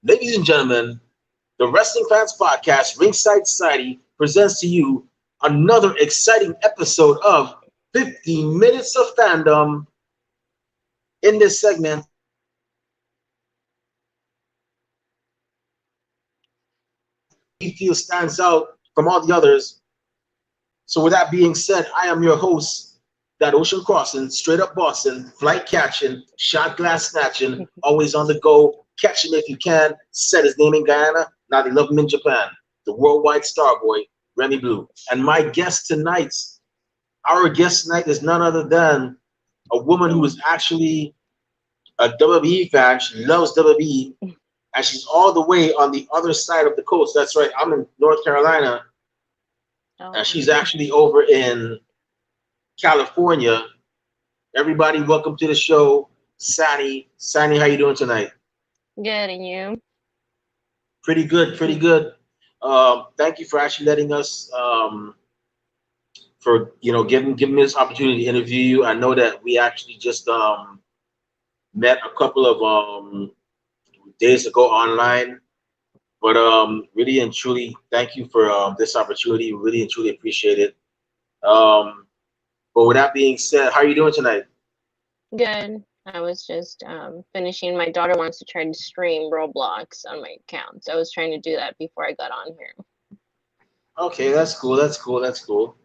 Ladies and gentlemen, the Wrestling Fans Podcast, Ringside Society, presents to you another exciting episode of 50 Minutes of Fandom. In this segment, he feels stands out from all the others. So with that being said, I am your host, that ocean crossing, straight up Boston, flight catching, shot glass snatching, always on the go, catch him if you can, said his name in Guyana, now they love him in Japan, the worldwide star boy, Remy Blue. And my guest tonight, our guest tonight is none other than a woman who is actually a WWE fan. She loves WWE, and she's all the way on the other side of the coast. That's right, I'm in North Carolina, and she's actually over in California. Everybody, welcome to the show, Sani. Sani, how you doing tonight? Good, and you? Pretty good, pretty good. Thank you for actually letting us, for giving me this opportunity to interview you. I know that we actually just met a couple of days ago online, but really and truly, thank you for this opportunity. Really and truly appreciate it. But with that being said, how are you doing tonight? Good. I was just finishing. My daughter wants to try to stream Roblox on my account, so I was trying to do that before I got on here. Okay, that's cool. That's cool. That's cool.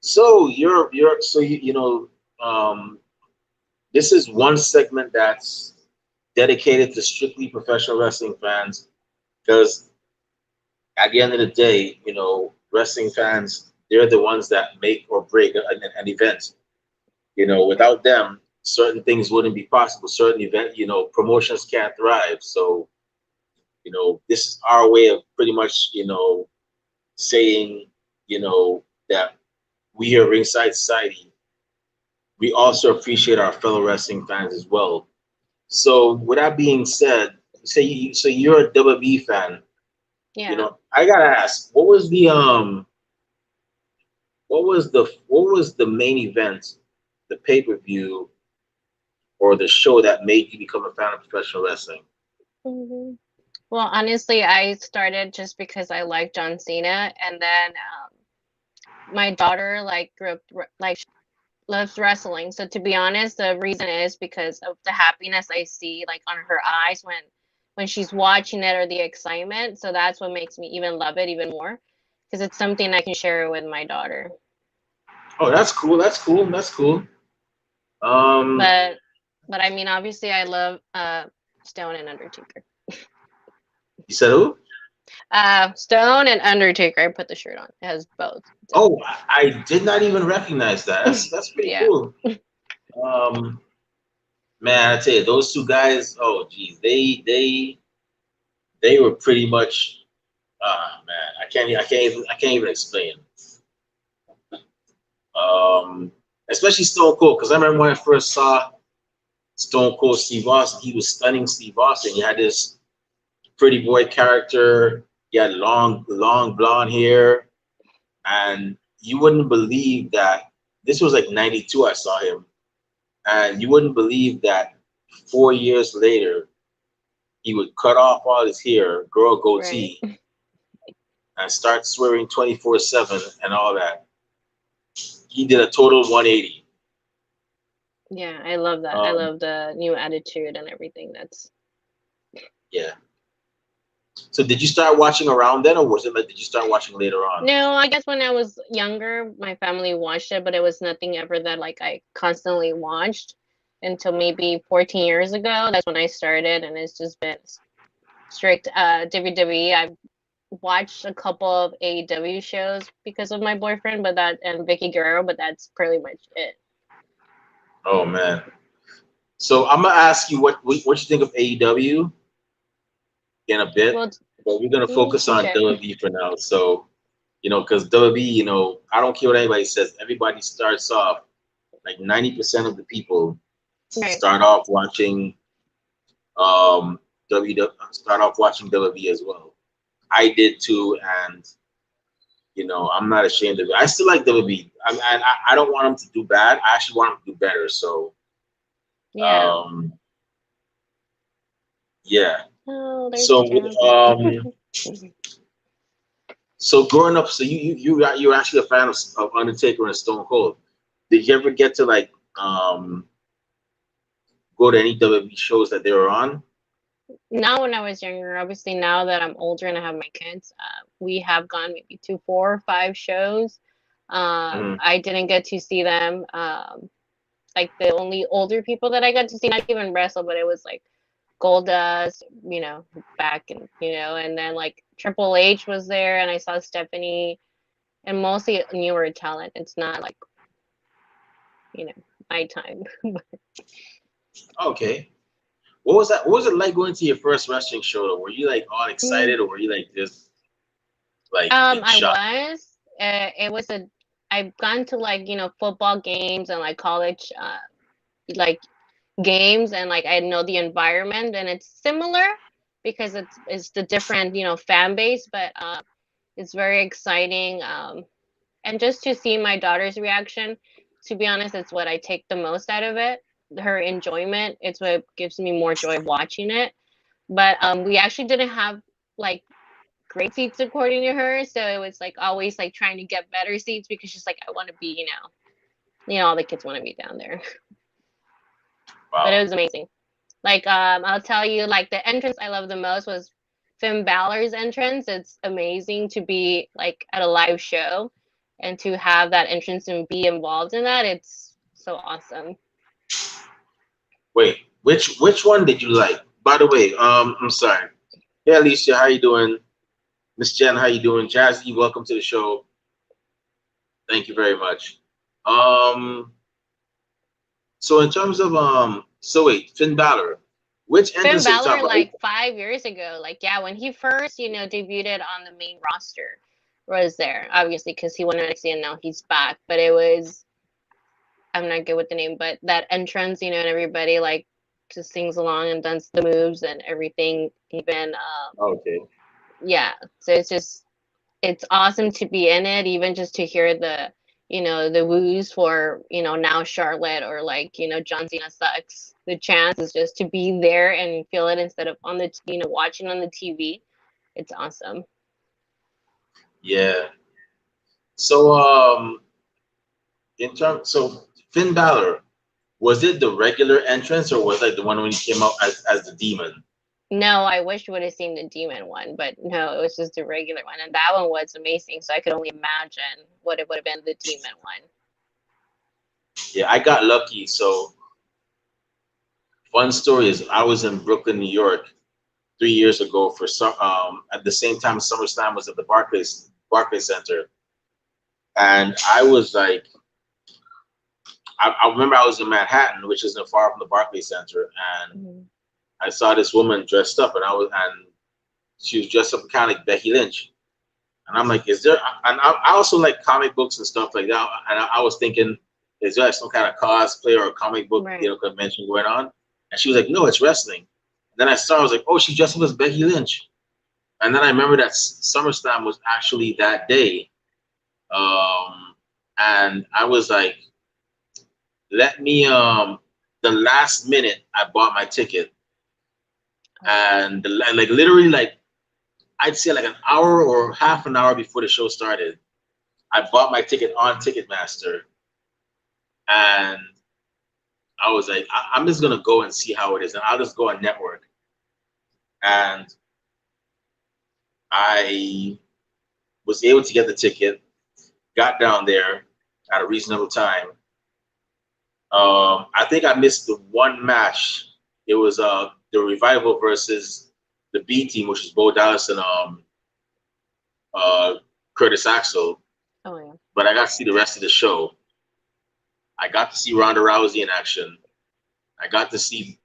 So this is one segment that's dedicated to strictly professional wrestling fans, because at the end of the day, wrestling fans, they're the ones that make or break an event. Without them, certain things wouldn't be possible. Certain promotions can't thrive. So, this is our way of pretty much, saying, that we here at Ringside Society, we also appreciate our fellow wrestling fans as well. So, with that being said, so you're a WWE fan. Yeah. I gotta ask, what was the main event, the pay-per-view, or the show that made you become a fan of professional wrestling? Well, honestly, I started just because I like John Cena, and then my daughter grew up loves wrestling. So to be honest, the reason is because of the happiness I see on her eyes when she's watching it, or the excitement. So that's what makes me even love it even more, because it's something I can share with my daughter. Oh, that's cool. That's cool. That's cool. But I mean, obviously, I love Stone and Undertaker. You said who? Stone and Undertaker. I put the shirt on. It has both. So. Oh, I did not even recognize that. That's pretty Yeah. cool. Man, I tell you, those two guys. Oh, geez, they were pretty much. Man, I can't even explain. Especially Stone Cold, because I remember when I first saw Stone Cold Steve Austin, he was stunning Steve Austin. He had this pretty boy character. He had long blonde hair, and you wouldn't believe that this was like '92. I saw him, and you wouldn't believe that 4 years later he would cut off all his hair, grow a goatee, Right. and start swearing 24/7 and all that. He did a total 180. Yeah, I love that. I love the new attitude and everything. Yeah. So did you start watching around then, or did you start watching later on? No, I guess when I was younger, my family watched it, but it was nothing ever that I constantly watched until maybe 14 years ago. That's when I started, and it's just been strict WWE. I've watched a couple of AEW shows because of my boyfriend, and Vicky Guerrero, but that's pretty much it. Oh man. So I'm gonna ask you what you think of AEW in a bit, Well, but we're gonna focus on WWE for now. So, because WWE, I don't care what anybody says. Everybody starts off, like 90% of the people right. start off watching WWE as well. I did too, and I'm not ashamed of it. I still like WWE. I don't want them to do bad. I actually want them to do better. So, Yeah. yeah. Oh, there's So Jam. so growing up, so you're actually a fan of Undertaker and Stone Cold. Did you ever get to like go to any WWE shows that they were on? Now, when I was younger, obviously now that I'm older and I have my kids, we have gone maybe to 4 or 5 shows. Hmm. I didn't get to see them. Like the only older people that I got to see, not even wrestle, but it was like Goldust, back and then like Triple H was there, and I saw Stephanie, and mostly newer talent. It's not like you know my time. Okay. What was that? What was it like going to your first wrestling show? Though? Were you like all excited, or were you like just like in I shock? was. It was a. I've gone to like football games and like college like games, and like I know the environment, and it's similar because it's the different fan base, but it's very exciting. And just to see my daughter's reaction, to be honest, it's what I take the most out of it. Her enjoyment, it's what gives me more joy watching it. But we actually didn't have like great seats according to her, so it was like always like trying to get better seats because she's like, I want to be, all the kids want to be down there. But it Wow. was amazing. Like I'll tell you, like the entrance I love the most was Finn Balor's entrance. It's amazing to be like at a live show and to have that entrance and be involved in that. It's so awesome. Wait, which one did you like? By the way, I'm sorry. Hey Alicia, how you doing? Miss Jen, how you doing? Jazzy, welcome to the show. Thank you very much. Um, so in terms of so wait, Finn Balor, which Finn entrance are you Balor talking about? like 5 years ago, like yeah, when he first, debuted on the main roster was there, obviously because he won NXT and now he's back. But it was I'm not good with the name, but that entrance, and everybody like just sings along and does the moves and everything. Even Okay. yeah, so it's awesome to be in it, even just to hear the woos for now Charlotte or like John Cena sucks. The chance is just to be there and feel it instead of on the watching on the TV. It's awesome. Yeah. So so Finn Balor, was it the regular entrance or was it like the one when he came out as the demon? No, I wish you would have seen the demon one, but no, it was just a regular one, and that one was amazing. So I could only imagine what it would have been the demon one. Yeah, I got lucky. So fun story is I was in Brooklyn, New York 3 years ago for some at the same time SummerSlam was at the Barclays Center. And I was like I remember I was in Manhattan, which isn't far from the Barclays Center, and Mhm. I saw this woman dressed up and she was dressed up kind of like Becky Lynch. And I'm like, is there? And I also like comic books and stuff like that. And I was thinking, is there like some kind of cosplay or a comic book, Right. convention going on? And she was like, no, it's wrestling. And then I was like, oh, she dressed up as Becky Lynch. And then I remember that SummerSlam was actually that day. And I was like, let me, the last minute, I bought my ticket. And like literally, like, I'd say like an hour or half an hour before the show started, I bought my ticket on Ticketmaster, and I was like, I'm just gonna go and see how it is, and I'll just go on network. And I was able to get the ticket, got down there at a reasonable time. I think I missed the one match. It was the Revival versus the B Team, which is Bo Dallas and uh, Curtis Axel. Oh yeah. But I got to see the rest of the show. I got to see Ronda Rousey in action. I got to see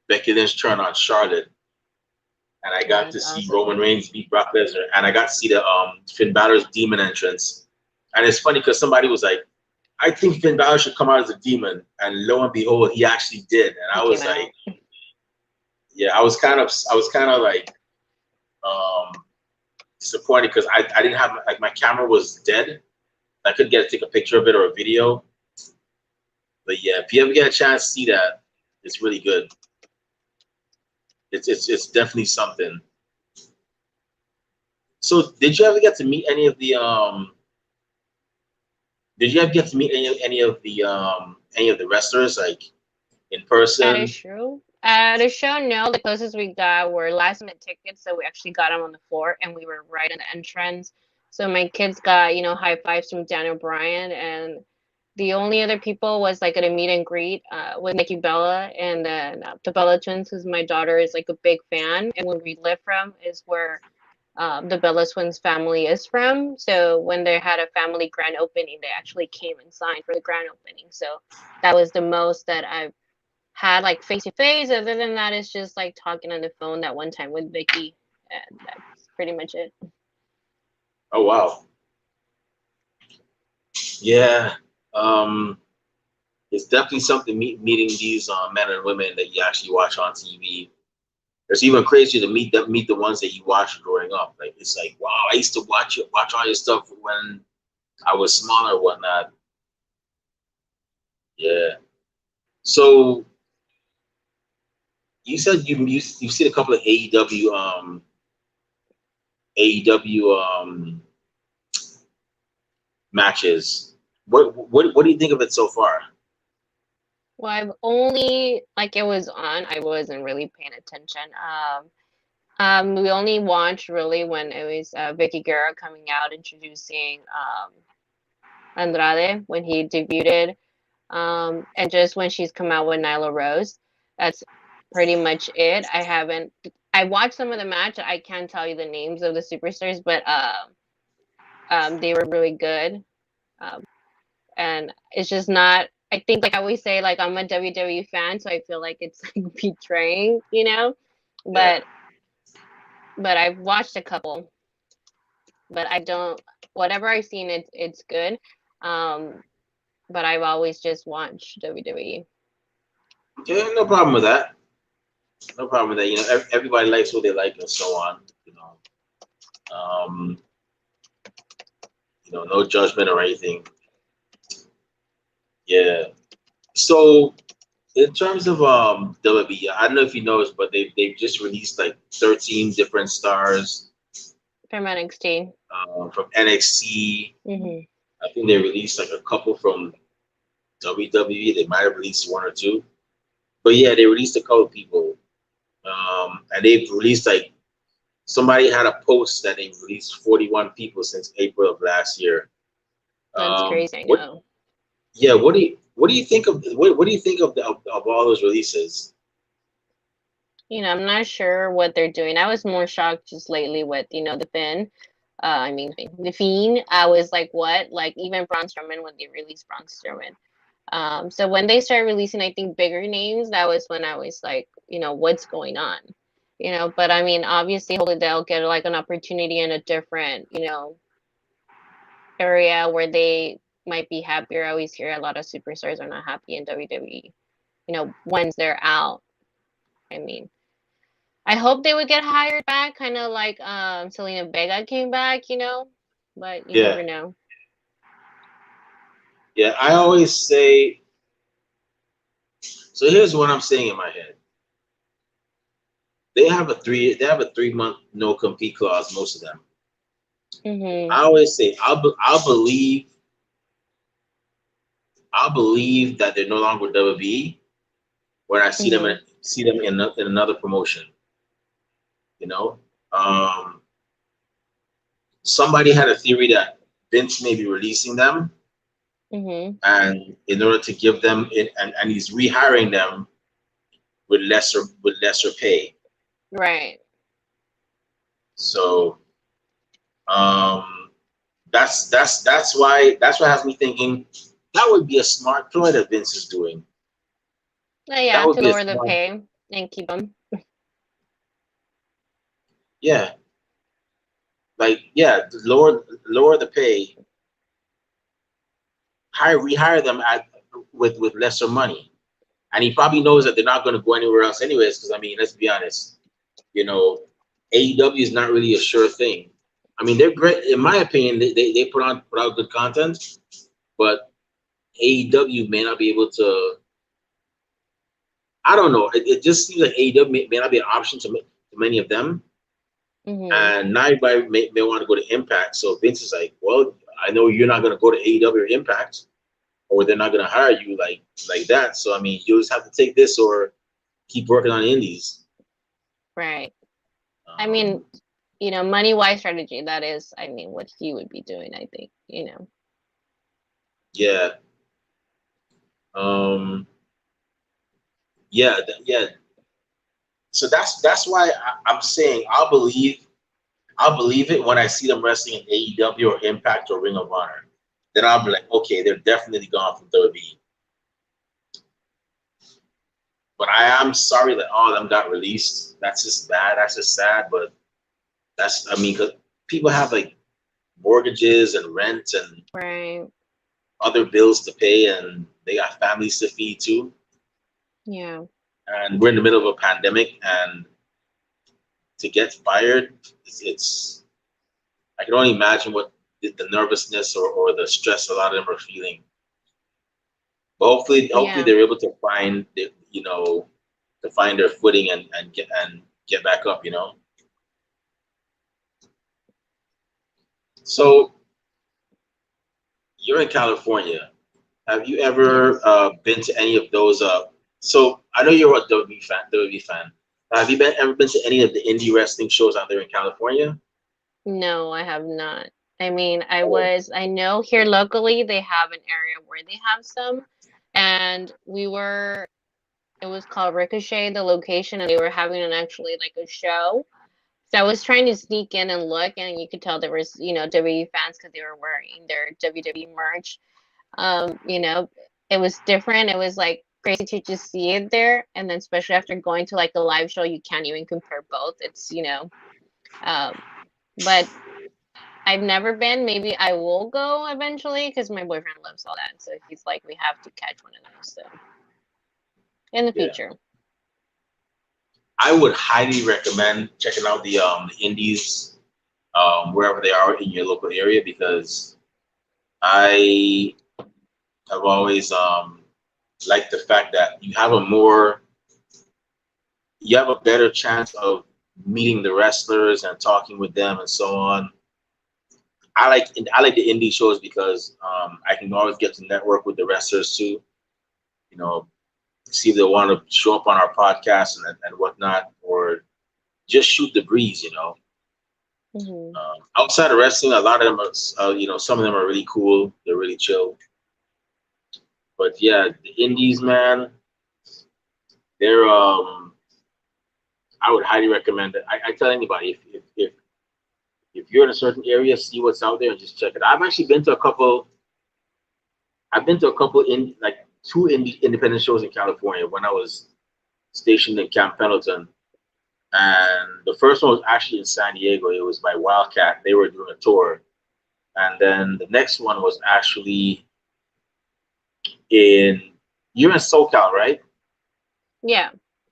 Becky Lynch turn on Charlotte, and I Oh, got to that's see awesome. Roman Reigns beat Brock Lesnar, and I got to see the Finn Balor's demon entrance. And it's funny because somebody was like, "I think Finn Balor should come out as a demon," and lo and behold, he actually did. And He I came was out. like, "Yeah," I was kind of like um, disappointed because I didn't have like my camera was dead. I couldn't take a picture of it or a video. But yeah, if you ever get a chance to see that, it's really good. It's definitely something. So did you ever get to meet any of the Did you ever get to meet any of the wrestlers like in At a person? show? At a show, no. The closest we got were last minute tickets, so we actually got them on the floor, and we were right in the entrance. So my kids got, high fives from Daniel Bryan, and the only other people was like at a meet and greet with Nikki Bella, and then the Bella twins, who's my daughter is like a big fan, and where we live from is where the Bella twins family is from. So when they had a family grand opening, they actually came and signed for the grand opening. So that was the most that I've had like face to face. Other than that, it's just like talking on the phone that one time with Vicky, and that's pretty much it. Oh wow. Yeah. Um, it's definitely something meeting these men and women that you actually watch on TV. It's even crazier to meet the ones that you watched growing up. Like it's like, wow, I used to watch all your stuff when I was smaller or whatnot. Yeah. So you said you've seen a couple of AEW matches. What do you think of it so far? Well, I've only like it was on. I wasn't really paying attention. We only watched really when it was Vicky Guerrero coming out introducing Andrade when he debuted, and just when she's come out with Nyla Rose. That's pretty much it. I haven't. I watched some of the match. I can't tell you the names of the superstars, but they were really good. Um, and it's just not. I think, like I always say, like I'm a WWE fan, so I feel like it's like betraying, Yeah. But I've watched a couple, but I don't. Whatever I've seen, it's good. Um, but I've always just watched WWE. Yeah, no problem with that. No problem with that. Everybody likes what they like and so on. Um, no judgment or anything. Yeah. So in terms of WWE, I don't know if you noticed, but they've just released like 13 different stars From NXT. from NXT. Hmm. I think they released like a couple from WWE. They might have released one or two, but yeah, they released a couple people, and they've released like somebody had a post that they've released 41 people since April of last year. That's crazy, I What? know. Yeah. What do you think of what do you think of all those releases? I'm not sure what they're doing. I was more shocked just lately with, the Finn. The Fiend. I was like, what? Like, even Braun Strowman when they released Braun Strowman. So when they started releasing, I think, bigger names, that was when I was like, what's going on? But I mean, obviously, hopefully they'll get like an opportunity in a different, area where they might be happier. I always hear a lot of superstars are not happy in WWE, once they're out. I mean, I hope they would get hired back, kind of like Selena Vega came back, but you Yeah. never know. Yeah. I always say. So here's what I'm saying in my head. They have a 3 month no compete clause. Most of them. Hmm. I always say I'll believe that they're no longer with WWE when I Hmm. see them in another promotion. You know, um, somebody had a theory that Vince may be releasing them, Hmm. and in order to give them and he's rehiring them with lesser pay. Right. So um, that's what has me thinking that would be a smart ploy that Vince is doing. That Yeah, would to be a lower the smart, pay and keep them. yeah, like yeah, lower the pay, rehire them with lesser money, and he probably knows that they're not going to go anywhere else anyways. Because I mean, let's be honest, you know, AEW is not really a sure thing. I mean, they're great in my opinion. They put out good content, but AEW may not be able to I don't know. It just seems like AEW may not be an option to many of them, Mm-hmm. and not everybody may want to go to Impact. So Vince is like, well, I know you're not going to go to AEW or Impact, or they're not going to hire you like that. So I mean, you'll just have to take this or keep working on indies. Right. I Um, mean, money wise strategy. That is, I mean, what he would be doing. I think. yeah, um, yeah, yeah. So that's why I'm saying I'll believe it when I see them wrestling in AEW or Impact or Ring of Honor. Then I'll be like, okay, they're definitely gone from WWE. But I am sorry that all of them got released. That's just bad. That's just sad. But I mean, 'cause people have like mortgages and rent and Right. other bills to pay, and they got families to feed too. Yeah. And we're in the middle of a pandemic, and to get fired, it's I can only imagine what the nervousness or the stress a lot of them are feeling. But hopefully Yeah. they're able to find to find their footing and get back up. So you're in California. Have you ever Yes. been to any of those? So I know you're a WWE fan. WWE fan. Have you ever been to any of the indie wrestling shows out there in California? No, I have not. I mean, Oh, I know here locally they have an area where they have some, and it was called Ricochet, the location, and they were having an actually like a show. So I was trying to sneak in and look, and you could tell there was, WWE fans because they were wearing their WWE merch. You know, it was different. It was like crazy to just see it there, and then especially after going to like a live show, you can't even compare both. Um, but I've never been. Maybe I will go eventually because my boyfriend loves all that. So he's like, we have to catch one of those. So in the yeah. future. I would highly recommend checking out the indies wherever they are in your local area because I have always liked the fact that you have a better chance of meeting the wrestlers and talking with them and so on. I like the indie shows because I can always get to network with the wrestlers too. You know, see if they want to show up on our podcast and whatnot, or just shoot the breeze. Hmm. Outside of wrestling, a lot of them are, some of them are really cool. They're really chill. But yeah, the indies, man, they're I would highly recommend it. I tell anybody if you're in a certain area, see what's out there and just check it. I've actually been to a couple. I've been to a couple in like two independent shows in California when I was stationed in Camp Pendleton, and the first one was actually in San Diego. It was by Wildcat. They were doing a tour, and then the next one was actually in you're in SoCal, right? Yeah.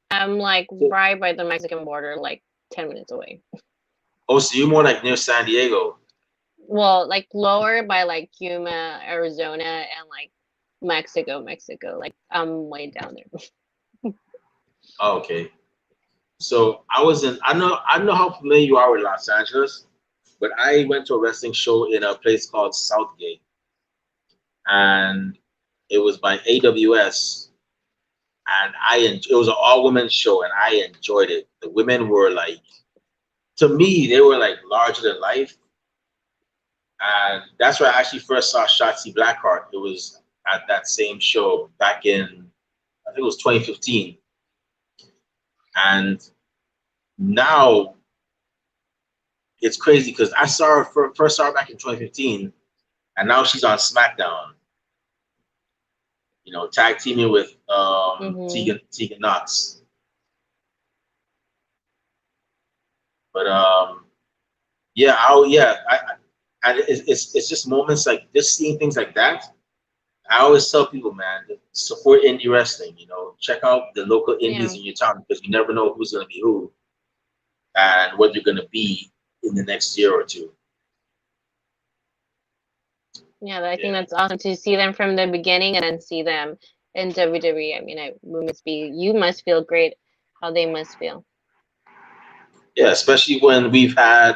I'm like So, right by the Mexican border, like 10 minutes away. oh, so you're more like near San Diego. Well, like lower by like Yuma, Arizona, and like Mexico. Like I'm way down there. Oh, okay. So I don't know how familiar you are with Los Angeles, but I went to a wrestling show in a place called Southgate, and it was by AWS, and it was an all women show, and I enjoyed it. The women were like, to me, they were like larger than life, and that's where I actually first saw Shotzi Blackheart. It was at that same show back in I think it was 2015, and now it's crazy because I saw her first saw her back in 2015, and now she's on SmackDown. Tag teaming with Hmm. Tegan Knox. But yeah, and it's just moments like just seeing things like that. I always tell people, man, support indie wrestling. Check out the local indies Yeah. in your town because you never know who's going to be who and what they're going to be in the next year or two. Yeah, I think Yeah, that's awesome to see them from the beginning and then see them in WWE. I mean, you must feel great how they must feel. Yeah, especially when we've had.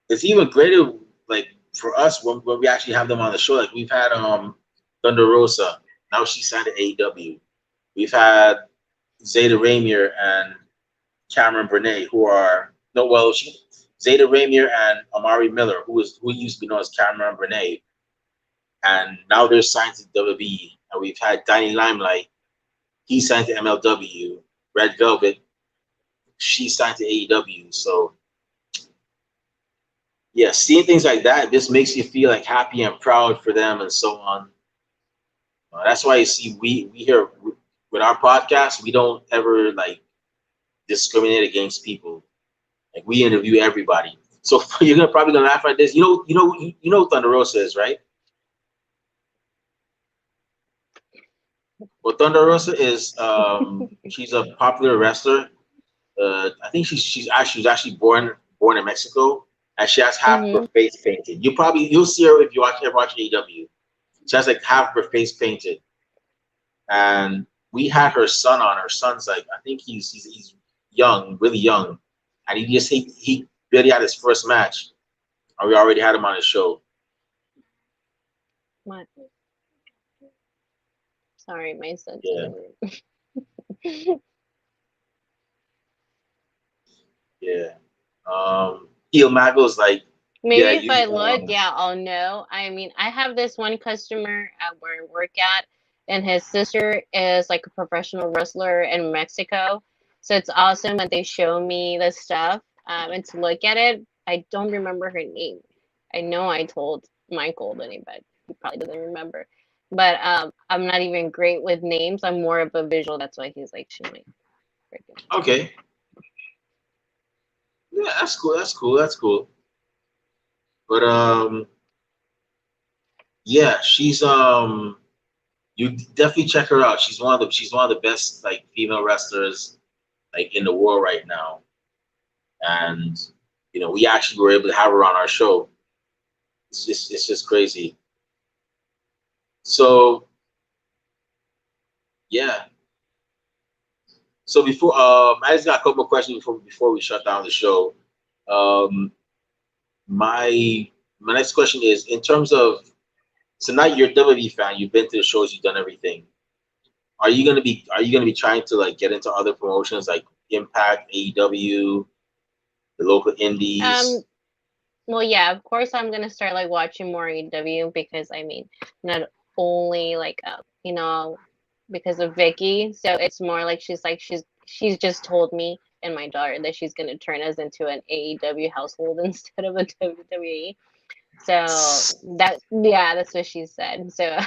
It's even greater, like for us when we actually have them on the show. Like we've had Thunder Rosa. Now she's signed to AEW. We've had Zeta Ramier and Cameron Burnett, who are no well Zeta Ramier and Amari Miller, who used to be known as Cameron Burnett, and now they're signed to WWE. And we've had Danny Limelight, he signed to MLW. Red Velvet, she signed to AEW. So yeah, seeing things like that just makes you feel like happy and proud for them and so on. That's why you see we here with our podcast, we don't ever like discriminate against people. Like we interview everybody. So you're probably gonna laugh at this. You know who Thunder Rosa is, right? Well, Thunder Rosa is she's a popular wrestler. I think she was actually born in Mexico, and she has half her face painted. You'll see her if you ever watch AEW. She has like half her face painted, and we had her son on. Her son's like I think he's young, really young, and he barely had his first match, and we already had him on the show. What? Sorry, my son's Yeah. Yeah. Il Mago's like maybe yeah, if I look, yeah, I'll know. I mean, I have this one customer at where I work at, and his sister is like a professional wrestler in Mexico. So it's awesome that they show me the stuff and to look at it. I don't remember her name. I know I told Michael the name, but he probably doesn't remember. But I'm not even great with names. I'm more of a visual. That's why he's like showing. okay. Yeah, that's cool. That's cool. That's cool. But yeah, she's you definitely check her out. She's one of the best like female wrestlers like in the world right now. And we actually were able to have her on our show. It's just crazy. So yeah. So before I just got a couple of questions before we shut down the show. Um, my next question is in terms of so now you're a WWE fan, you've been to the shows, you've done everything. Are you gonna be trying to like get into other promotions like Impact, AEW, the local indies? Well, yeah, of course I'm gonna start like watching more AEW because I mean, not only like because of Vicky, so it's more like she's just told me and my daughter that she's gonna turn us into an AEW household instead of a WWE. So that's what she said. So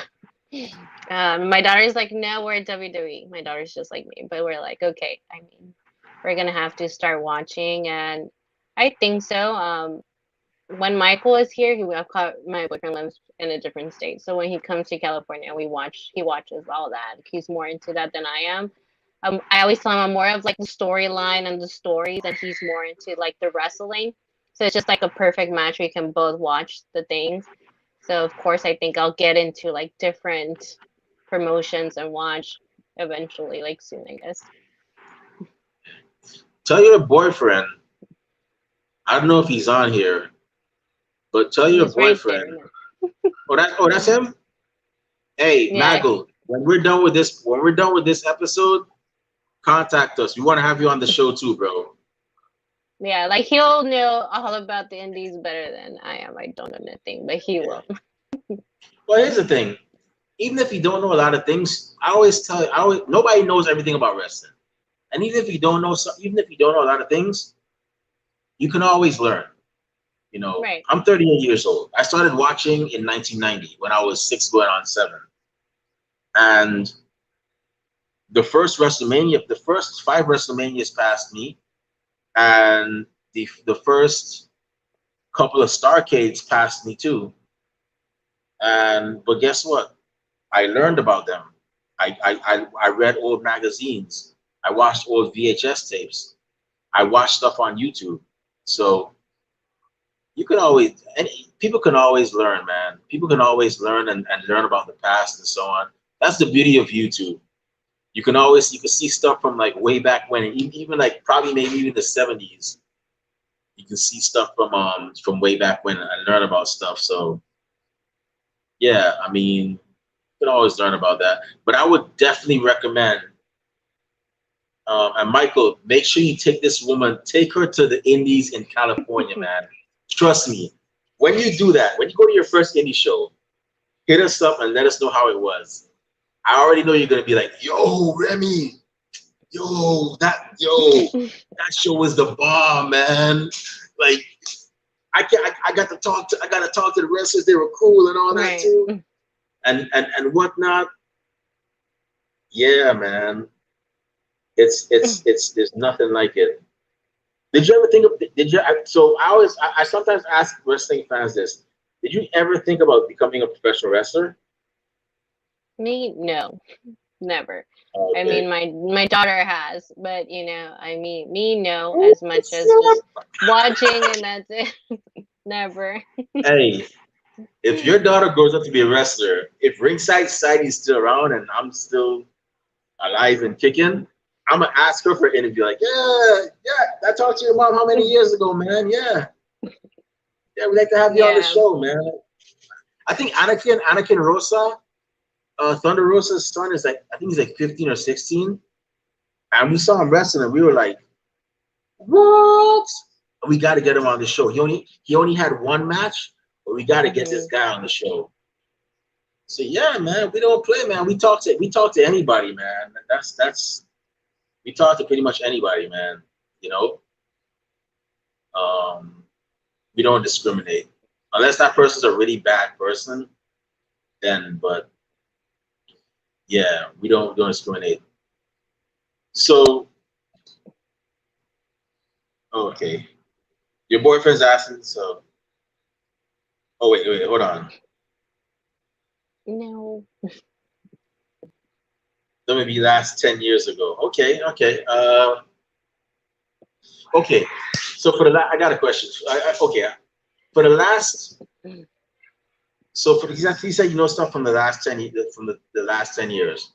my daughter's like, no, we're WWE. My daughter's just like me, but we're like, okay. I mean, we're gonna have to start watching, and I think so. When Michael is here, my boyfriend lives in a different state. So when he comes to California, he watches all that. He's more into that than I am. I always tell him I'm more of like the storyline and the stories, and he's more into like the wrestling. So it's just like a perfect match. We can both watch the things. So of course, I think I'll get into like different promotions and watch eventually, like soon, I guess. Tell your boyfriend. I don't know if he's on here, but tell your boyfriend. Right that's him. Hey, yeah. Maggle, when we're done with this episode, contact us. We want to have you on the show too, bro. Yeah, like he'll know all about the indies better than I am. I don't know nothing, but he will. Well, here's the thing. Even if you don't know a lot of things, nobody knows everything about wrestling. And even if you don't know a lot of things, you can always learn. Right. I'm 38 years old. I started watching in 1990 when I was 6 going on 7. And the first 5 WrestleManias passed me, and the first couple of Starcades passed me too. But guess what? I learned about them. I read old magazines. I watched old VHS tapes. I watched stuff on YouTube. So people can always learn, man. People can always learn and learn about the past and so on. That's the beauty of YouTube. You can see stuff from like way back when, and even like probably maybe even the 70s. You can see stuff from way back when and learn about stuff. So yeah, I mean, you can always learn about that. But I would definitely recommend. And Michael, make sure you take this woman, take her to the Indies in California, man. Trust me. When you do that, when you go to your first indie show, hit us up and let us know how it was. I already know you're gonna be like, "Yo, Remy, that show was the bomb, man." Like, I got to talk to the wrestlers. They were cool and all that too, and whatnot. Yeah, man. It's there's nothing like it. Did you ever think of? So I sometimes ask wrestling fans this. Did you ever think about becoming a professional wrestler? Me, no, never. I Okay. mean, my daughter has, but I mean, me, no, as much as just watching and that's it. Never. Hey, if your daughter grows up to be a wrestler, if Ringside Society is still around and I'm still alive and kicking, I'm gonna ask her for an interview. Like, I talked to your mom how many years ago, man? Yeah, we'd like to have you on the Yeah. show, man. I think Anakin Rosa, Thunder Rosa's son is like, I think he's like 15 or 16, and we saw him wrestling, and we were like, what? We got to get him on the show. He only had one match, but we got to get this guy on the show. So yeah, man, we don't play, man. We talk to anybody, man. That's we talk to pretty much anybody, man. You know, we don't discriminate unless that person's a really bad person. Then, but yeah, we don't discriminate. So okay, your boyfriend's asking. So oh wait, hold on. No. That would be last 10 years ago. Okay. Okay. So I got a question. Okay. For the last, so he said stuff from the last 10 from the last 10 years.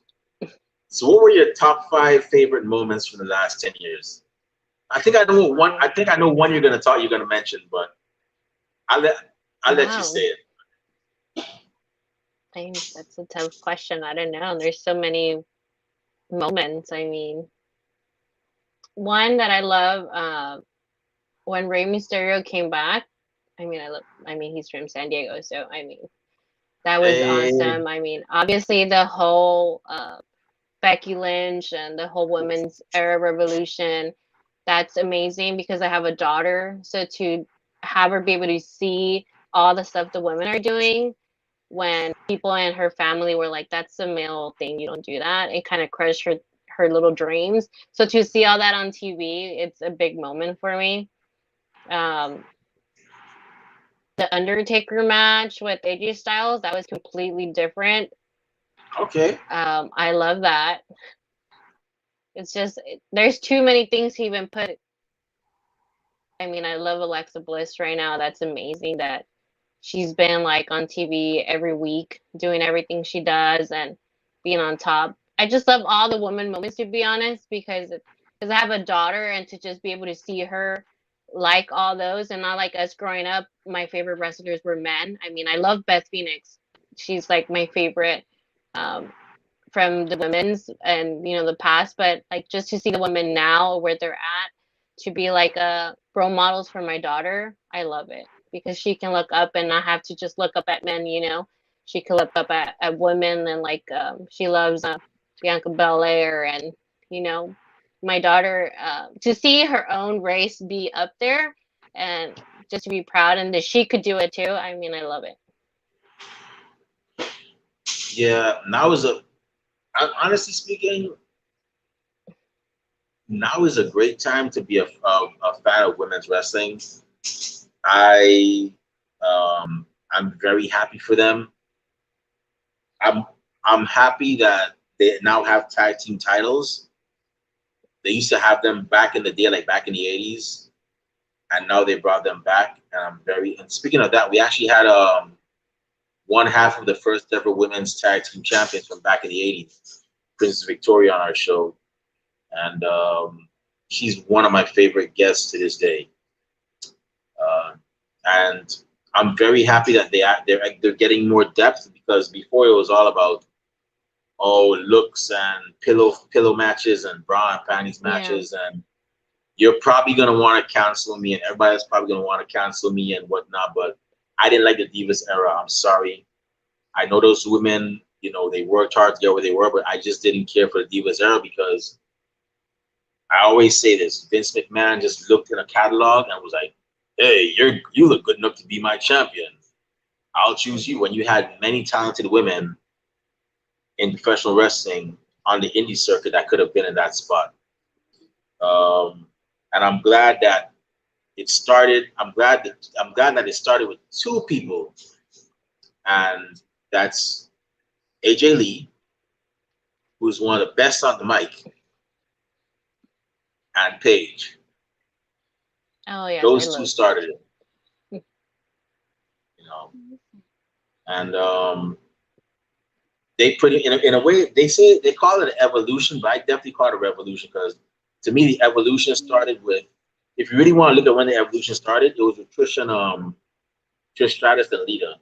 So what were your top 5 favorite moments from the last 10 years? I think I know one. I think I know one you're gonna mention, but I'll let you say it. That's a tough question. I don't know. There's so many moments. I mean, one that I love, when Rey Mysterio came back. I mean, he's from San Diego, so I mean, that was awesome. I mean, obviously the whole Becky Lynch and the whole women's era revolution, that's amazing because I have a daughter. So to have her be able to see all the stuff the women are doing when people in her family were like, that's a male thing, you don't do that, it kind of crushed her little dreams. So to see all that on TV, it's a big moment for me. The Undertaker match with AJ Styles, that was completely different. Okay. I love that. It's just there's too many things he even put. I mean, I love Alexa Bliss right now. That's amazing that she's been like on TV every week doing everything she does and being on top. I just love all the women moments, to be honest, because I have a daughter and to just be able to see her like all those, and not like us growing up, my favorite wrestlers were men. I mean, I love Beth Phoenix. She's like my favorite from the women's and the past, but like just to see the women now where they're at, to be like role models for my daughter, I love it because she can look up and not have to just look up at men. She can look up at women, and like she loves Bianca Belair, and my daughter, to see her own race be up there and just to be proud and that she could do it too. I mean, I love it. Yeah, honestly speaking, now is a great time to be a fan of women's wrestling. I'm very happy for them. I'm happy that they now have tag team titles. They used to have them back in the day, like back in the 80s, and now they brought them back. And I'm very. And speaking of that, we actually had one half of the first ever women's tag team champions from back in the 80s, Princess Victoria, on our show. And she's one of my favorite guests to this day. And I'm very happy that they're getting more depth, because before it was all about looks and pillow matches and bra and panties matches, and you're probably gonna want to cancel me, and everybody's probably gonna want to cancel me and whatnot. But I didn't like the Divas era. I'm sorry. I know those women, they worked hard to get where they were, but I just didn't care for the Divas era, because I always say this: Vince McMahon just looked in a catalog and was like, "Hey, you look good enough to be my champion. I'll choose you." When you had many talented women in professional wrestling on the indie circuit that could have been in that spot. And I'm glad that it started. I'm glad that it started with two people, and that's AJ Lee, who's one of the best on the mic, and Paige. Oh yes, Those two started it. And they put it in a way. They call it an evolution, but I definitely call it a revolution, because to me the evolution started with. If you really want to look at when the evolution started, it was with Trish Stratus and Lita.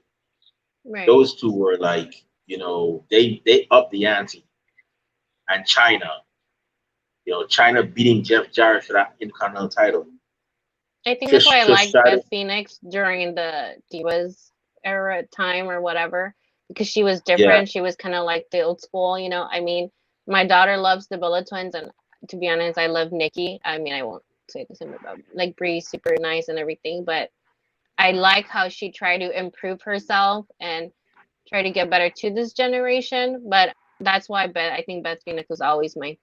Right. Those two were like, they upped the ante. And China beating Jeff Jarrett for that Intercontinental title. I think that's why I like Beth Phoenix during the Divas era time or whatever, because she was different. She was kind of like the old school, I mean, my daughter loves the Bella Twins, and to be honest, I love Nikki. I mean, I won't say the same about like Bree, super nice and everything, but I like how she tried to improve herself and try to get better to this generation. But that's why I think Beth Phoenix was always my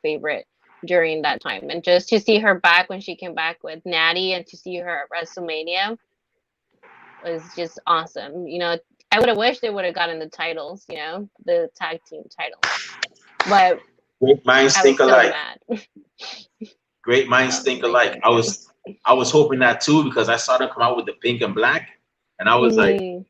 favorite during that time. And just to see her back when she came back with Natty, and to see her at WrestleMania was just awesome. I would have wished they would have gotten the titles, the tag team titles. But great minds think alike. Great minds think alike. I was hoping that too, because I saw them come out with the pink and black, and I was like, Pin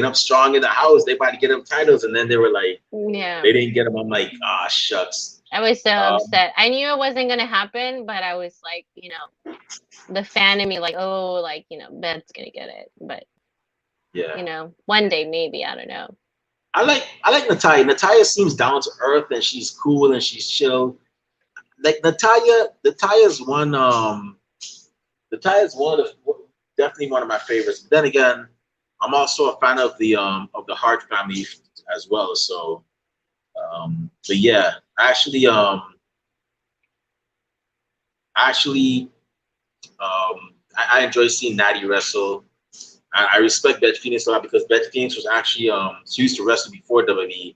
Up Strong in the house. They about to get them titles, and then they were like, they didn't get them. I'm like, shucks. I was so upset. I knew it wasn't gonna happen, but I was like, the fan in me, like, Beth's gonna get it, but one day maybe, I don't know. I like Natalya. Natalya seems down to earth, and she's cool and she's chill. Like Natalya's one of definitely one of my favorites. But then again, I'm also a fan of the Hart family as well. So, but yeah, actually, I enjoy seeing Natty wrestle. I respect Beth Phoenix a lot, because Beth Phoenix was actually she used to wrestle before WWE.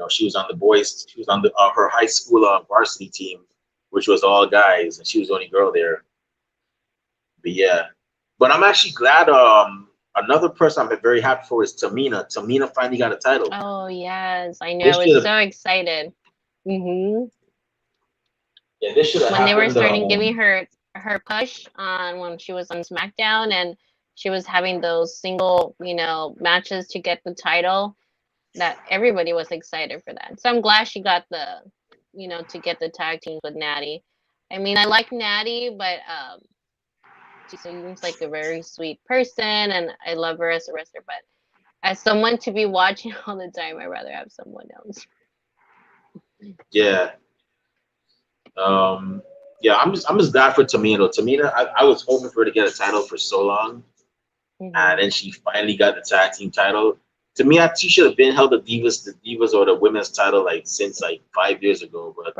She was on the boys. She was on her high school varsity team, which was all guys, and she was the only girl there. But yeah, but I'm actually glad. Another person I'm very happy for is Tamina. Tamina finally got a title. Oh yes, I know. I was so excited. Yeah, this should have happened. When they were starting giving her push on when she was on SmackDown, and she was having those single, matches to get the title, that everybody was excited for that. So I'm glad she got the, to get the tag teams with Natty. I mean, I like Natty, but she seems like a very sweet person, and I love her as a wrestler. But as someone to be watching all the time, I'd rather have someone else. Yeah. Yeah, I'm just glad for Tamina. Tamina, I was hoping for her to get a title for so long, and then she finally got the tag team title. To me, she should have been held the Divas or the women's title since 5 years ago. But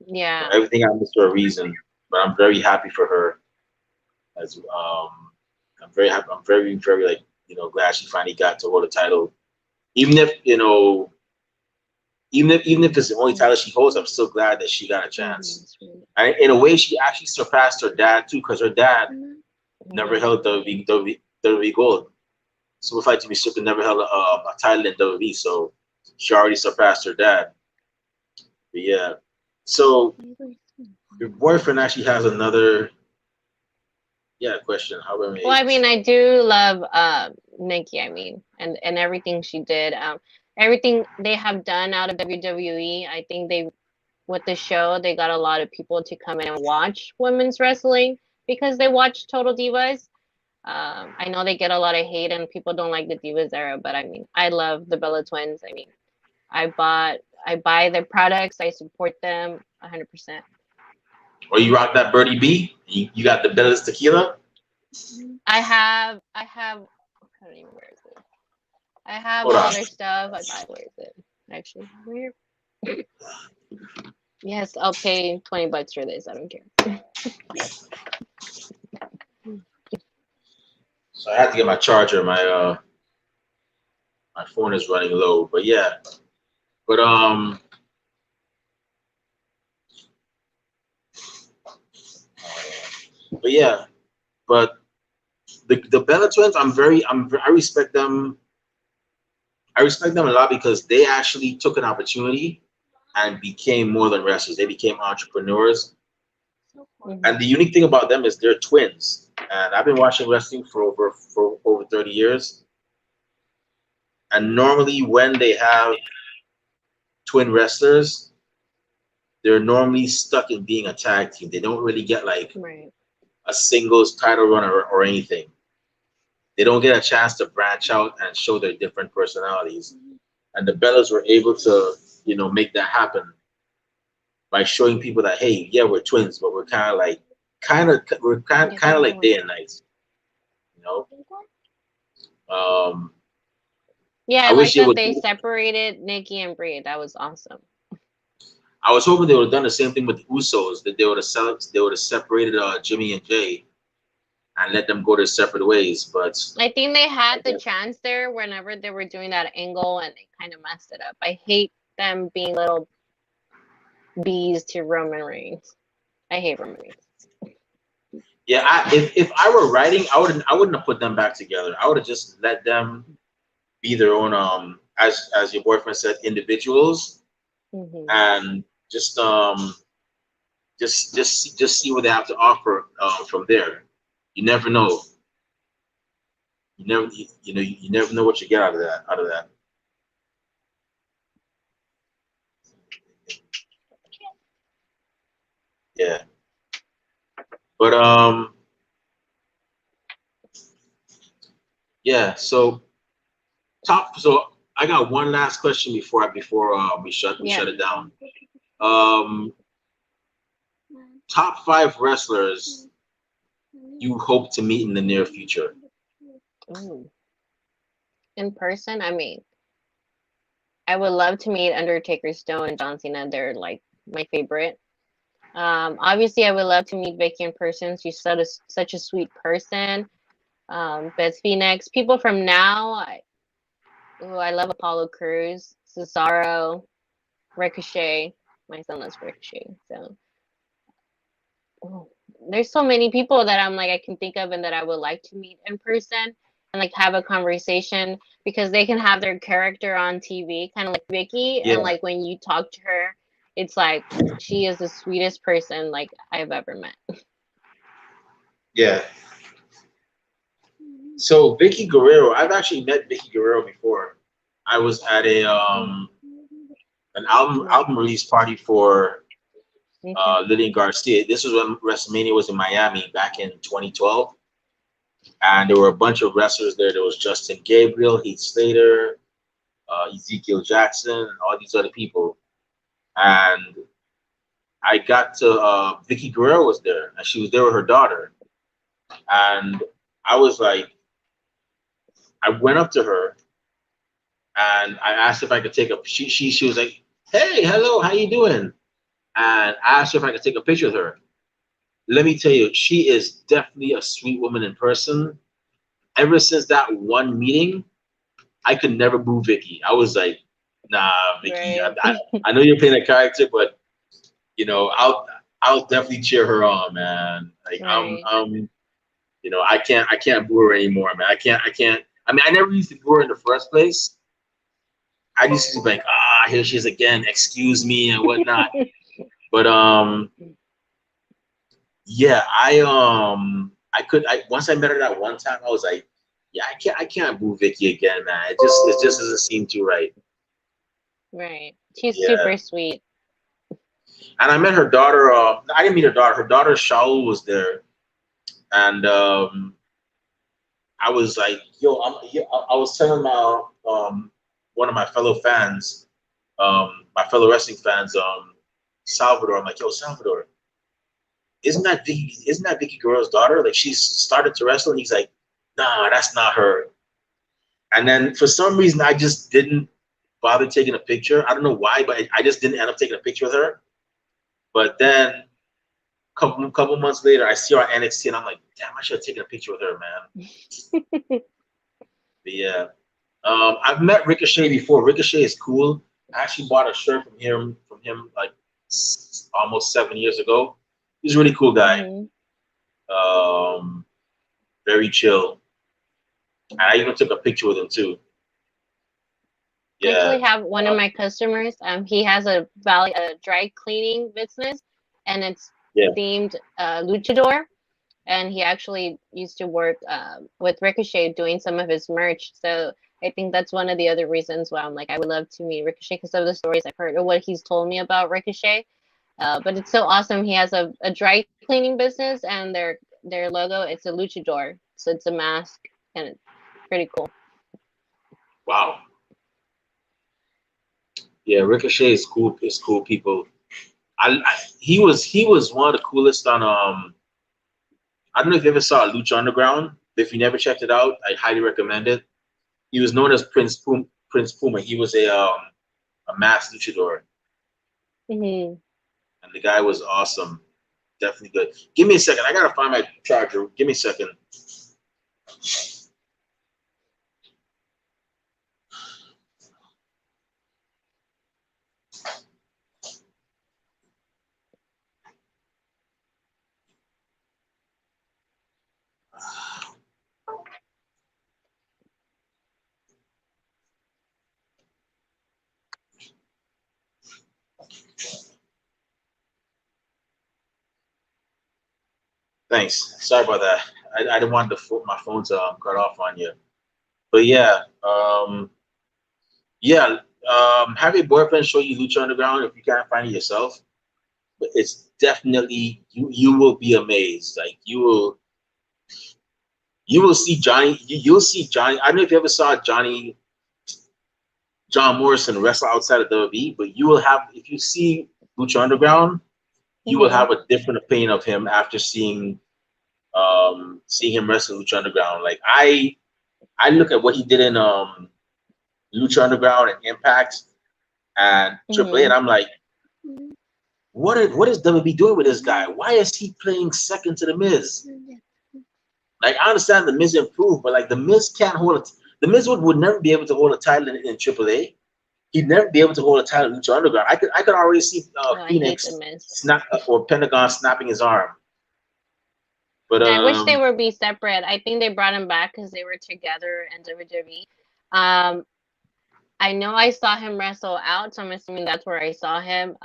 yeah, everything happens for a reason. But I'm very happy for her. As I'm very happy. I'm very very glad she finally got to hold the title. Even if even if it's the only title she holds, I'm still glad that she got a chance. And in a way, she actually surpassed her dad too, because her dad never held WWE Gold. Superfly Jimmy Snuka never held a title in WWE, so she already surpassed her dad. But yeah, so your boyfriend actually has another Yeah, question. How about Well, I age? mean, I do love Nikki. I mean, and everything she did. Everything they have done out of WWE. I think they with the show they got a lot of people to come in and watch women's wrestling because they watch Total Divas. I know they get a lot of hate and people don't like the Divas era, but I mean, I love the Bella Twins. I mean, I buy their products. I support them 100%. Or you rock that Birdie B? You got the Bella's tequila? I have. I don't even where is it. I have Hold all on. their stuff. Where is it? Actually, where? Yes, I'll pay $20 for this. I don't care. So I had to get my charger. My phone is running low. But yeah. But but yeah. But the Bella twins, I respect them. I respect them a lot because they actually took an opportunity and became more than wrestlers. They became entrepreneurs. And the unique thing about them is they're twins. And I've been watching wrestling for over 30 years. And normally when they have twin wrestlers, they're normally stuck in being a tag team. They don't really get like Right. a singles title run or anything. They don't get a chance to branch out and show their different personalities. And the Bellas were able to, make that happen by showing people that, hey, yeah, we're twins, but we're kind of like day and night, you know. Um, Yeah, I I wish like they that would. they separated Nikki and Brie. That was awesome. I was hoping they would have done the same thing with the Usos. That they would have separated Jimmy and Jay and let them go their separate ways. But I think they I had the guess, chance there whenever they were doing that angle and they kind of messed it up. I hate them being little bees to Roman Reigns. I hate Roman Reigns. yeah, if I were writing, I wouldn't have put them back together. I would have just let them be their own as your boyfriend said, individuals, and just see what they have to offer from there. You never know. You never know what you get out of that. Yeah. But yeah, so I got one last question before we Yeah. shut it down. Um Top five wrestlers you hope to meet in the near future. Ooh. In person, I mean, I would love to meet Undertaker, Stone, and John Cena. They're like my favorite. Obviously, I would love to meet Vicky in person. She's such a sweet person. Beth Phoenix. People from now, I love Apollo Crews, Cesaro, Ricochet. My son loves Ricochet. So oh, there's so many people that I'm like I can think of and that I would like to meet in person and like have a conversation because they can have their character on TV, kind of like Vicky, and Yeah, like when you talk to her, it's like she is the sweetest person like I've ever met. yeah. So Vicky Guerrero, I've actually met Vicky Guerrero before. I was at a an album release party for Okay. Lillian Garcia. This was when WrestleMania was in Miami back in 2012, and there were a bunch of wrestlers there. There was Justin Gabriel, Heath Slater, Ezekiel Jackson, and all these other people. And I got to Vicky Guerrero was there, and she was there with her daughter. And I was like, I went up to her and I asked if I could take a. She was like, "Hey, hello, how you doing?" And I asked her if I could take a picture with her. Let me tell you, she is definitely a sweet woman in person. Ever since that one meeting, I could never boo Vicky. I was like, nah, Vicky, Right. I know you're playing a character, but I'll definitely cheer her on, man. Like Right. I can't boo her anymore, man. I can't. I mean, I never used to boo her in the first place. I used to be like, here she is again, excuse me and whatnot. But yeah, I once I met her that one time, I was like, yeah, I can't boo Vicky again, man. It just doesn't seem too right. Right. She's Yeah. super sweet. And I met her daughter. I didn't meet her daughter. Her daughter Shaul was there, and I was like, yo, I was telling my one of my fellow fans, my fellow wrestling fans, Salvador. I'm like, yo, Salvador, isn't that Vicky Guerrero's daughter? Like she's started to wrestle, and he's like, nah, that's not her. And then for some reason, I just didn't bother taking a picture. I don't know why, but I just didn't end up taking a picture with her. But then couple months later, I see her on NXT, and I'm like, damn, I should have taken a picture with her, man. But yeah, I've met Ricochet before. Ricochet is cool. I actually bought a shirt from him like almost 7 years ago. He's a really cool guy. Very chill. And I even took a picture with him too. I actually have one of my customers. He has a dry cleaning business, and it's themed luchador. And he actually used to work with Ricochet doing some of his merch. So I think that's one of the other reasons why I'm like, I would love to meet Ricochet because of the stories I've heard or what he's told me about Ricochet. But it's so awesome. He has a dry cleaning business, and their logo, it's a luchador. So it's a mask, and it's pretty cool. Wow. Yeah, Ricochet is cool. Is cool people. He was one of the coolest on I don't know if you ever saw Lucha Underground. If you never checked it out, I highly recommend it. He was known as Prince Puma. He was a masked luchador. And the guy was awesome. Definitely good. Give me a second. I gotta find my charger. Give me a second. Thanks. Sorry about that. I didn't want my phone to cut off on you. But yeah, have your boyfriend show you Lucha Underground if you can't find it yourself. But it's definitely you will be amazed. Like you will see Johnny. You'll see Johnny. I don't know if you ever saw John Morrison wrestle outside of WWE, but you will have if you see Lucha Underground, you will have a different opinion of him after seeing him wrestle Lucha Underground. Like I look at what he did in Lucha Underground and Impact and Triple A, and I'm like, what is WWE doing with this guy? Why is he playing second to the Miz? Like I understand the Miz improved, but like the Miz can't hold it. The Miz would never be able to hold a title in Triple A. He'd never be able to hold a title in Lucha Underground. I could already see Phoenix snap or Pentagon snapping his arm. But I wish they would be separate. I think they brought him back because they were together in WWE. I know I saw him wrestle out, so I'm assuming that's where I saw him.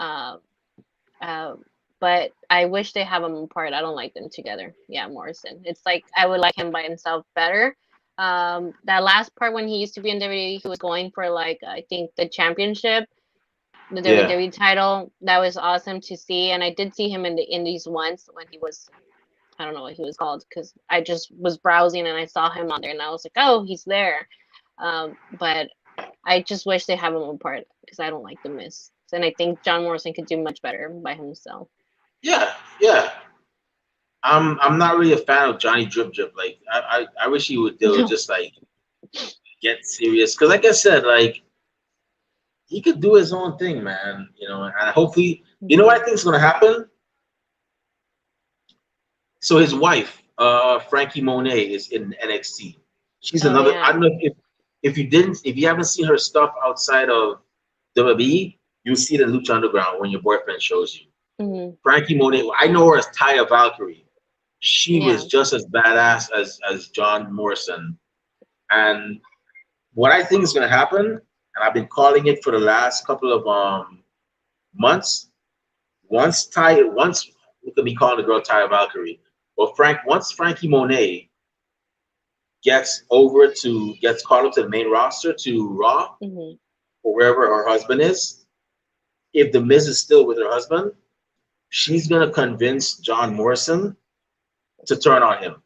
But I wish they have them apart. I don't like them together. Yeah, Morrison. It's like I would like him by himself better. That last part when he used to be in WWE, he was going for like I think the championship, the WWE title. That was awesome to see, and I did see him in the Indies once when he was. I don't know what he was called because I just was browsing and I saw him on there and I was like, oh, he's there. But I just wish they have him apart because I don't like the Miz. And I think John Morrison could do much better by himself. Yeah. I'm not really a fan of Johnny Drip Drip. Like I wish he would just like get serious. Cause like I said, like he could do his own thing, man. You know, and hopefully what I think is gonna happen? So his wife, Frankie Monet, is in NXT. She's another. Yeah. I don't know if you haven't seen her stuff outside of WWE, you'll see it in Lucha Underground when your boyfriend shows you. Frankie Monet, I know her as Taya Valkyrie. She was just as badass as John Morrison. And what I think is going to happen, and I've been calling it for the last couple of months. Look at me calling the girl Taya Valkyrie. Well, once Frankie Monet gets called up to the main roster to Raw Hmm. or wherever her husband is, if the Miz is still with her husband, she's gonna convince John Morrison to turn on him.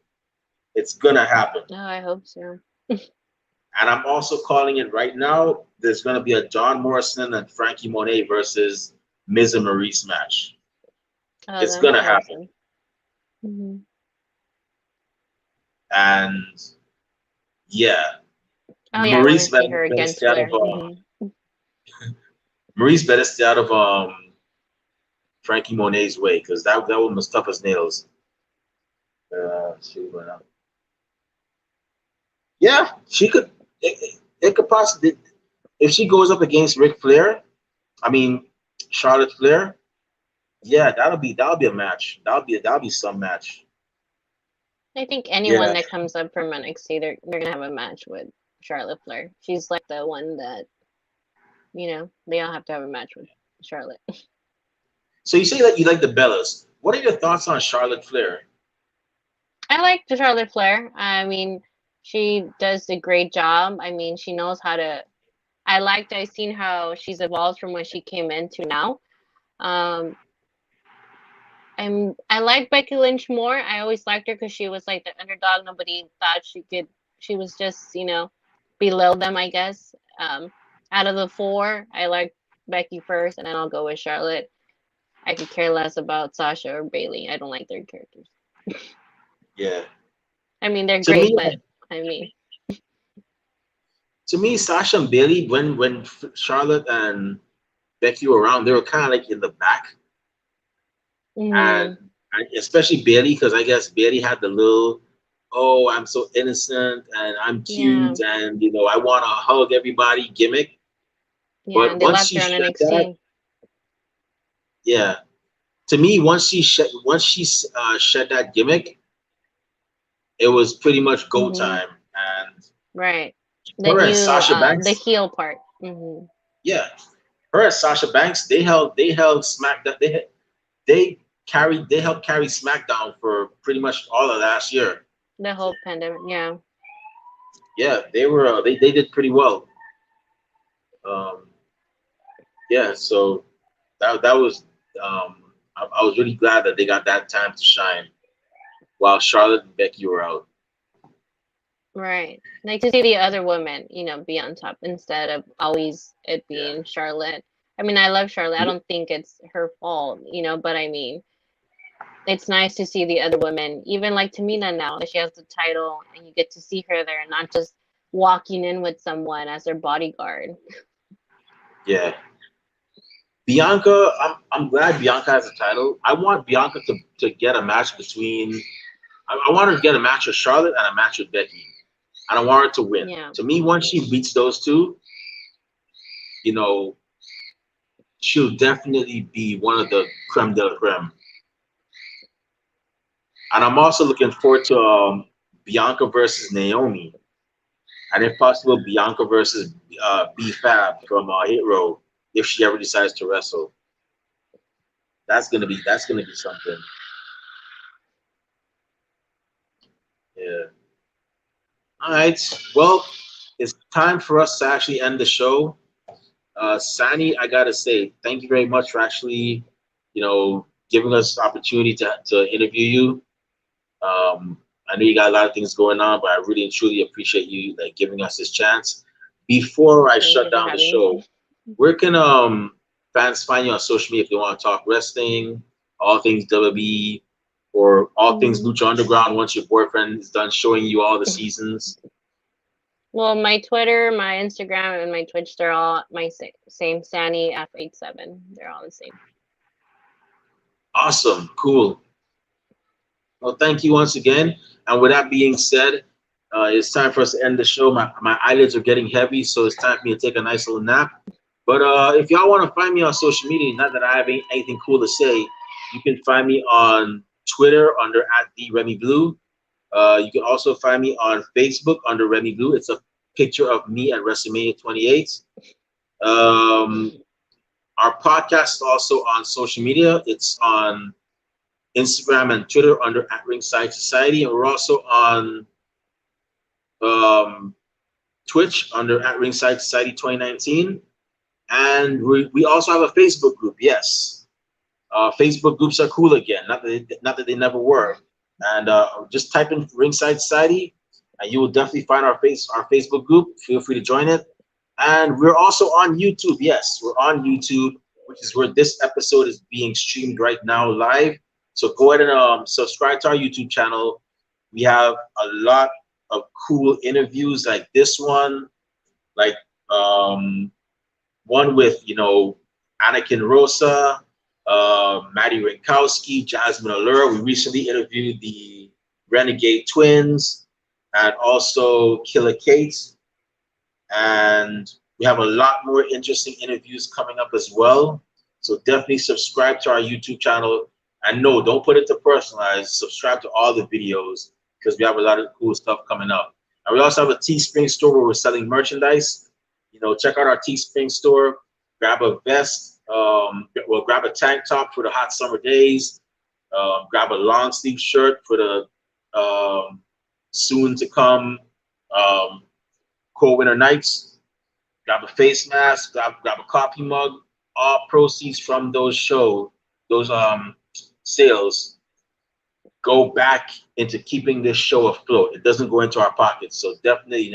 It's gonna happen. Oh, I hope so. And I'm also calling it right now. There's gonna be a John Morrison and Frankie Monet versus Miz and Maurice match. Oh, It's that'd gonna be happen. awesome. Hmm. And yeah, Oh yeah, I want to Maurice see her better against stay out of Flair. Hmm. Maurice better stay out of Frankie Monet's way because that one was tough as nails. She went out. Yeah, she could. It could possibly if she goes up against Ric Flair. I mean Charlotte Flair. Yeah, that'll be a match. That'll be some match. I think anyone Yeah, that comes up from NXT, they're gonna have a match with Charlotte Flair. She's like the one that they all have to have a match with Charlotte. so you say that you like the Bellas. What are your thoughts on Charlotte Flair? I like Charlotte Flair. I mean, she does a great job. I mean, she knows how to. I seen how she's evolved from when she came in to now. Um, I like Becky Lynch more. I always liked her because she was like the underdog. Nobody thought she could. She was just below them, I guess. Out of the four, I like Becky first, and then I'll go with Charlotte. I could care less about Sasha or Bailey. I don't like their characters. Yeah, I mean, they're to great, me, but I mean, Sasha and Bailey when Charlotte and Becky were around, they were kind of like in the back, and, mhm, and especially Bailey because I guess Bailey had the little, oh, I'm so innocent and I'm yeah, cute and I want to hug everybody gimmick. yeah, But and they once left she her on shed that, NXT. yeah, to me, once she shed that gimmick, it was pretty much go Hmm. time. And Right. The her and new, Sasha the Banks, heel part. Hmm. yeah, her and Sasha Banks, they held SmackDown. They helped carry SmackDown for pretty much all of last year. The whole pandemic. Yeah. Yeah, they did pretty well. Um, yeah, so that was I was really glad that they got that time to shine while Charlotte and Becky were out. Right. Like to see the other women, be on top instead of always it Yeah. being Charlotte. I mean, I love Charlotte. I don't think it's her fault, but I mean, it's nice to see the other women, even like Tamina now that she has the title and you get to see her there and not just walking in with someone as their bodyguard. Yeah. Bianca, I'm glad Bianca has a title. I want Bianca to get a match between. I want her to get a match with Charlotte and a match with Becky, and I want her to win. Yeah. To me, once she beats those two, you know, she'll definitely be one of the creme de la creme. And I'm also looking forward to Bianca versus Naomi, and if possible, Bianca versus B Fab from Hit Row if she ever decides to wrestle. That's gonna be something. Yeah. All right. Well, it's time for us to actually end the show. Sani, I gotta say, thank you very much for actually, giving us the opportunity to interview you. I know you got a lot of things going on, but I really and truly appreciate you like giving us this chance. Before I Thank shut you for down the having me. show, where can fans find you on social media if they want to talk wrestling, all things WWE, or all things Mhm. Lucha Underground once your boyfriend is done showing you all the seasons? Well, my Twitter, my Instagram, and my Twitch, they're all my same Sani F87. They're all the same. Awesome, cool. Well, thank you once again. And with that being said, it's time for us to end the show. My eyelids are getting heavy, so it's time for me to take a nice little nap. But if y'all want to find me on social media, not that I have anything cool to say, you can find me on Twitter under @TheRemyBlue. You can also find me on Facebook under Remy Blue. It's a picture of me at WrestleMania 28. Um, our podcast is also on social media. It's on Instagram and Twitter under at Ringside Society, and we're also on um, Twitch under at Ringside Society 2019, and we also have a Facebook group. Yes, Facebook groups are cool again. Not that they never were. And just type in Ringside Society, and you will definitely find our Facebook group. Feel free to join it. And we're also on YouTube. Yes, we're on YouTube, which is where this episode is being streamed right now live. So go ahead and subscribe to our YouTube channel. We have a lot of cool interviews like this one, like one with Anakin Rosa, Maddie Rinkowski, Jasmine Allure. We recently interviewed the Renegade Twins and also Killer Kate. And we have a lot more interesting interviews coming up as well. So definitely subscribe to our YouTube channel. And no, don't put it to personalize. Subscribe to all the videos because we have a lot of cool stuff coming up. And we also have a Teespring store where we're selling merchandise. Check out our Teespring store. Grab a vest. Grab a tank top for the hot summer days. Grab a long sleeve shirt for the soon to come cold winter nights. Grab a face mask. Grab a coffee mug. All proceeds from those sales go back into keeping this show afloat. It doesn't go into our pockets. So definitely,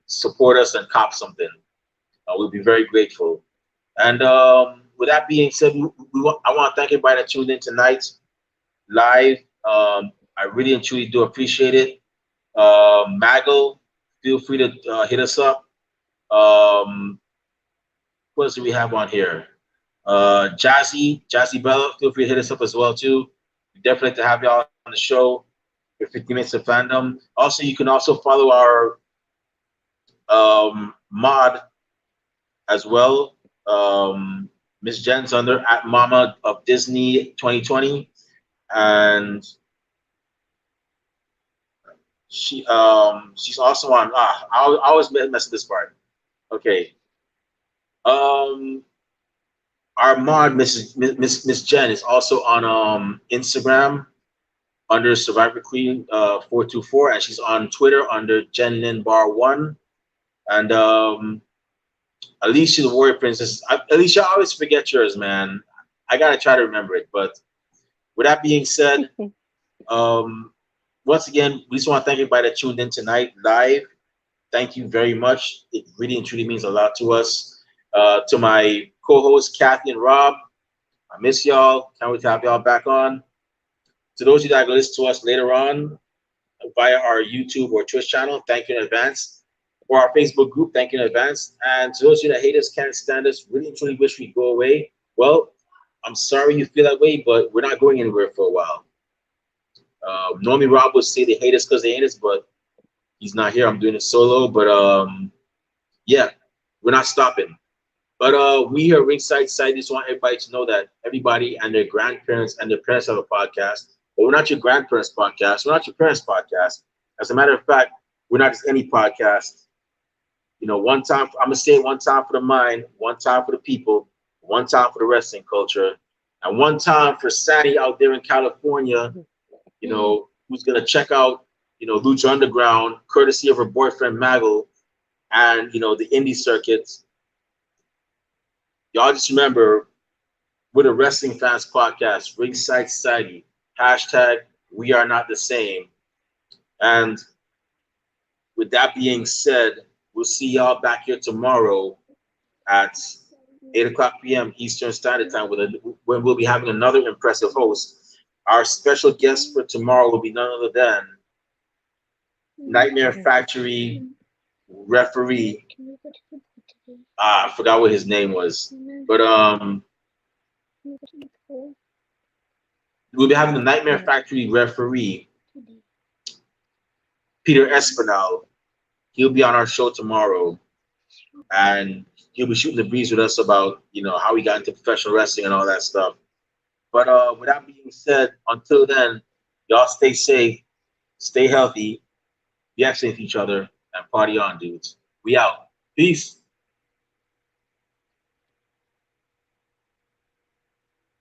support us and cop something. We'll be very grateful. And with that being said, I want to thank everybody that tuned in tonight live. I really and truly do appreciate it. Maggle, feel free to hit us up. What else do we have on here? Jazzy Bella, feel free to hit us up as well too. We definitely like to have y'all on the show for 50 minutes of fandom. Also, you can also follow our mod as well. Miss Jen's under at Mama of Disney 2020, and she's also on. I always mess with this part. Okay. Our mod, Miss Jen, is also on Instagram under Survivor Queen 424, and she's on Twitter under Jen Lin Bar 1. And Alicia the Warrior Princess. Alicia, I always forget yours, man. I gotta try to remember it. But with that being said, once again, we just want to thank everybody that tuned in tonight live. Thank you very much. It really and truly means a lot to us. To my co-hosts, Kathy and Rob, I miss y'all. Can't wait to have y'all back on. To those of you that will listen to us later on via our YouTube or Twitch channel, thank you in advance. Or our Facebook group, thank you in advance. And to those of you that hate us, can't stand us, really and truly wish we'd go away, well, I'm sorry you feel that way, but we're not going anywhere for a while. Normally Rob would say they hate us because they hate us, but he's not here. I'm doing it solo. But yeah, we're not stopping. But we here at Ringside Society just want everybody to know that everybody and their grandparents and their parents have a podcast. But we're not your grandparents' podcast. We're not your parents' podcast. As a matter of fact, we're not just any podcast. One time, I'm going to say it one time for the mind, one time for the people, one time for the wrestling culture, and one time for Sandy out there in California, who's going to check out, Lucha Underground, courtesy of her boyfriend, Maggle, and, the indie circuits. Y'all just remember, we're the Wrestling Fans Podcast, Ringside Society, hashtag we are not the same. And with that being said, we'll see y'all back here tomorrow at 8 o'clock p.m. Eastern Standard Time when we'll be having another impressive host. Our special guest for tomorrow will be none other than Nightmare Factory referee. I forgot what his name was. But we'll be having the Nightmare Factory referee, Peter Espinal. He'll be on our show tomorrow, and he'll be shooting the breeze with us about, how we got into professional wrestling and all that stuff. But with that being said, until then, y'all stay safe, stay healthy, be excellent to each other, and party on, dudes. We out. Peace.